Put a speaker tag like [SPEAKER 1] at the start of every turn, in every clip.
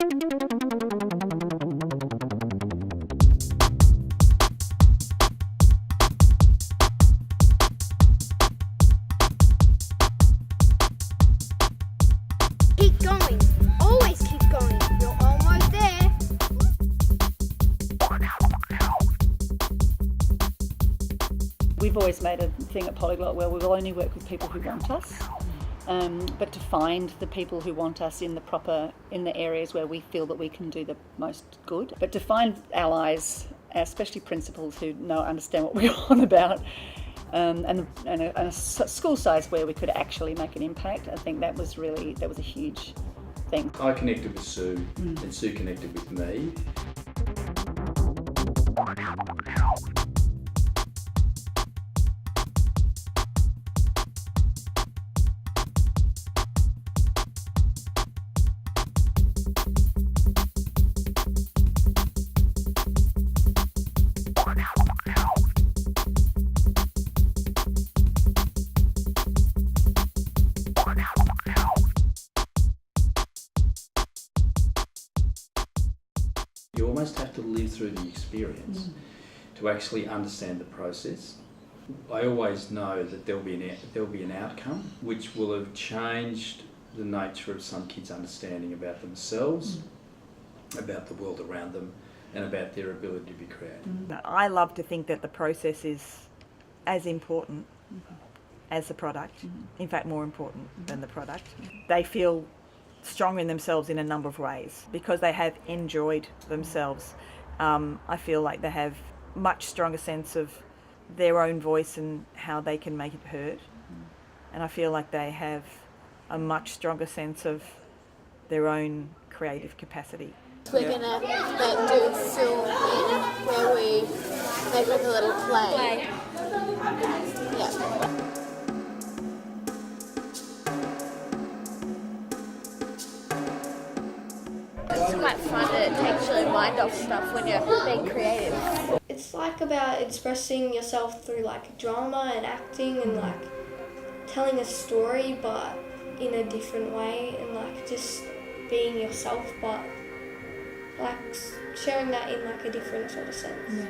[SPEAKER 1] Keep going. Always keep going. You're almost there.
[SPEAKER 2] We've always made a thing at Polyglot where we will only work with people who want us, but to find the people who want us in the areas where we feel that we can do the most good. But to find allies, especially principals who understand what we're on about, and a school size where we could actually make an impact. I think that was a huge thing.
[SPEAKER 3] I connected with Sue, and Sue connected with me. You almost have to live through the experience to actually understand the process. I always know that there'll be an outcome which will have changed the nature of some kids' understanding about themselves, about the world around them, and about their ability to be creative.
[SPEAKER 4] I love to think that the process is as important as the product, in fact more important than the product. They feel stronger in themselves in a number of ways because they have enjoyed themselves. I feel like they have much stronger sense of their own voice and how they can make it heard, and I feel like they have a much stronger sense of their own creative capacity.
[SPEAKER 5] We're going to do a film where we make like a little play. Yeah. It's quite fun and it takes your mind off stuff when you're being creative.
[SPEAKER 6] It's like about expressing yourself through like drama and acting and like telling a story but in a different way and like just being yourself but like sharing that in like a different sort of sense. Yeah.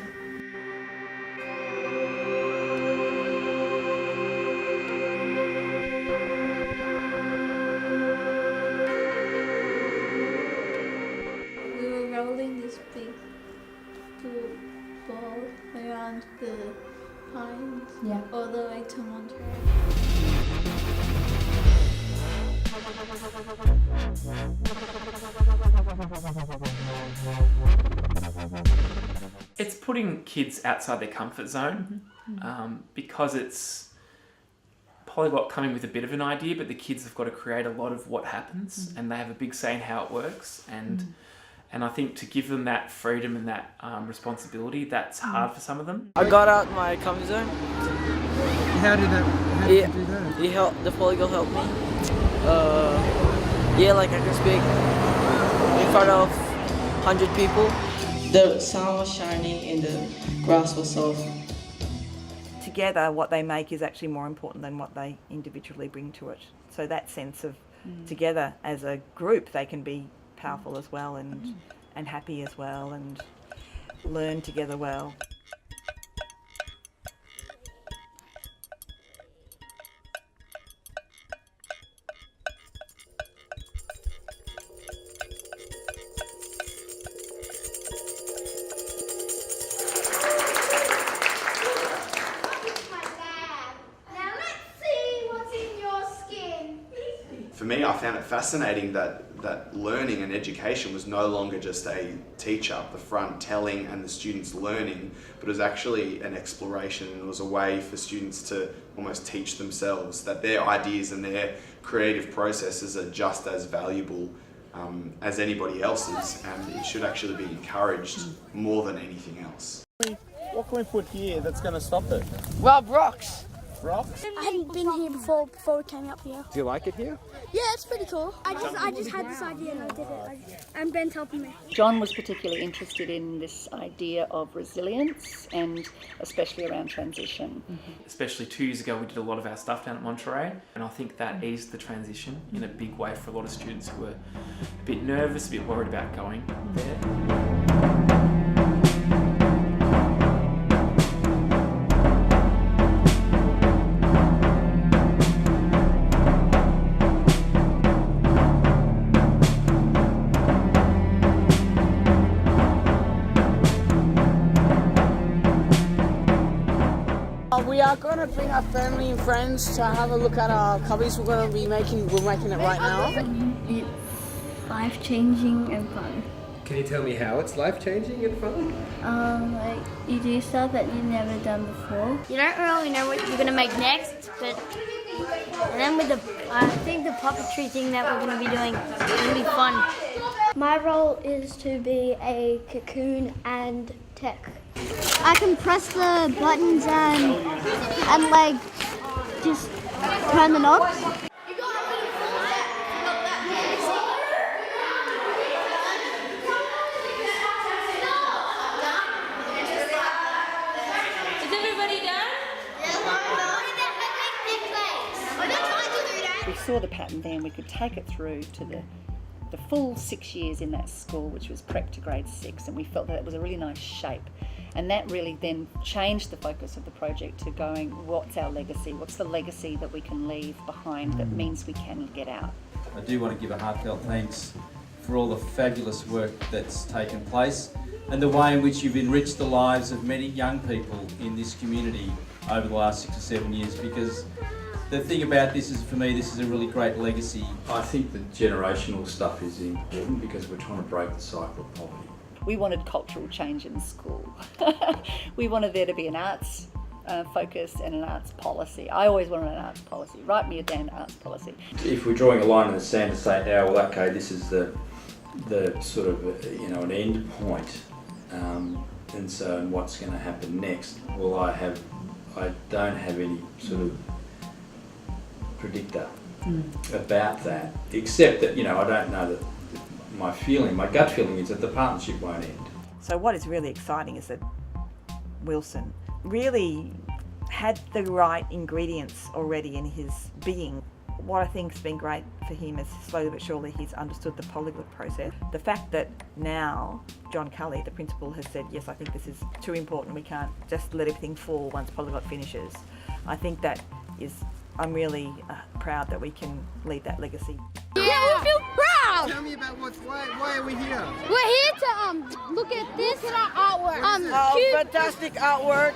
[SPEAKER 5] Rolling this big blue ball around the pines all the way to Monterey.
[SPEAKER 7] It's putting kids outside their comfort zone because it's Polyglot coming with a bit of an idea, but the kids have got to create a lot of what happens and they have a big say in how it works. And I think to give them that freedom and that responsibility, that's hard for some of them.
[SPEAKER 8] I got out my comfort zone.
[SPEAKER 9] How did you do that?
[SPEAKER 8] The Polyglot helped me. Like I can speak in front of 100 people. The sun was shining and the grass was soft.
[SPEAKER 4] Together, what they make is actually more important than what they individually bring to it. So that sense of together as a group, they can be powerful as well and happy as well and learn together well.
[SPEAKER 10] For me, I found it fascinating that learning and education was no longer just a teacher up the front telling and the students learning, but it was actually an exploration and it was a way for students to almost teach themselves that their ideas and their creative processes are just as valuable as anybody else's, and it should actually be encouraged more than anything else.
[SPEAKER 9] What can we put here that's going to stop it?
[SPEAKER 8] Rob rocks.
[SPEAKER 11] rocks?
[SPEAKER 12] I hadn't been here before we came up here.
[SPEAKER 11] Do you like it here?
[SPEAKER 12] Yeah, it's pretty cool. I just had this idea and I did it. And Ben's helping me.
[SPEAKER 2] John was particularly interested in this idea of resilience and especially around transition.
[SPEAKER 7] Especially 2 years ago, we did a lot of our stuff down at Monterey, and I think that eased the transition in a big way for a lot of students who were a bit nervous, a bit worried about going there.
[SPEAKER 9] We are going to bring our family and friends to have a look at our cubbies. We're making it right now.
[SPEAKER 5] It's life-changing and fun.
[SPEAKER 11] Can you tell me how it's life-changing and fun?
[SPEAKER 5] Like you do stuff that you've never done before.
[SPEAKER 1] You don't really know what you're going to make next, but and then with I think the puppetry thing that we're going to be doing is going to be fun.
[SPEAKER 12] My role is to be a cocoon and tech.
[SPEAKER 1] I can press the buttons and like just turn the knobs.
[SPEAKER 5] Is everybody done?
[SPEAKER 2] We saw the pattern there and we could take it through to the full 6 years in that school, which was prep to grade 6, and we felt that it was a really nice shape. And that really then changed the focus of the project to going, what's our legacy? What's the legacy that we can leave behind that means we can get out?
[SPEAKER 13] I do want to give a heartfelt thanks for all the fabulous work that's taken place and the way in which you've enriched the lives of many young people in this community over the last 6 or 7 years, because the thing about this is, for me, this is a really great legacy.
[SPEAKER 3] I think the generational stuff is important because we're trying to break the cycle of poverty.
[SPEAKER 2] We wanted cultural change in school. We wanted there to be an arts focus and an arts policy. I always wanted an arts policy. Write me a damn arts policy.
[SPEAKER 3] If we're drawing a line in the sand to say, oh, well, okay, this is the sort of, an end point, and so what's going to happen next? Well, I don't have any sort of predictor about that, except that, I don't know that my gut feeling is that the partnership won't end.
[SPEAKER 4] So what is really exciting is that Wilson really had the right ingredients already in his being. What I think's been great for him is slowly but surely he's understood the Polyglot process. The fact that now John Cully, the principal, has said, yes, I think this is too important, we can't just let everything fall once Polyglot finishes. I think that is, I'm really proud that we can leave that legacy.
[SPEAKER 1] Yeah, we feel proud!
[SPEAKER 11] Tell me about why are we here?
[SPEAKER 1] We're here to look at this artwork.
[SPEAKER 9] Fantastic artwork.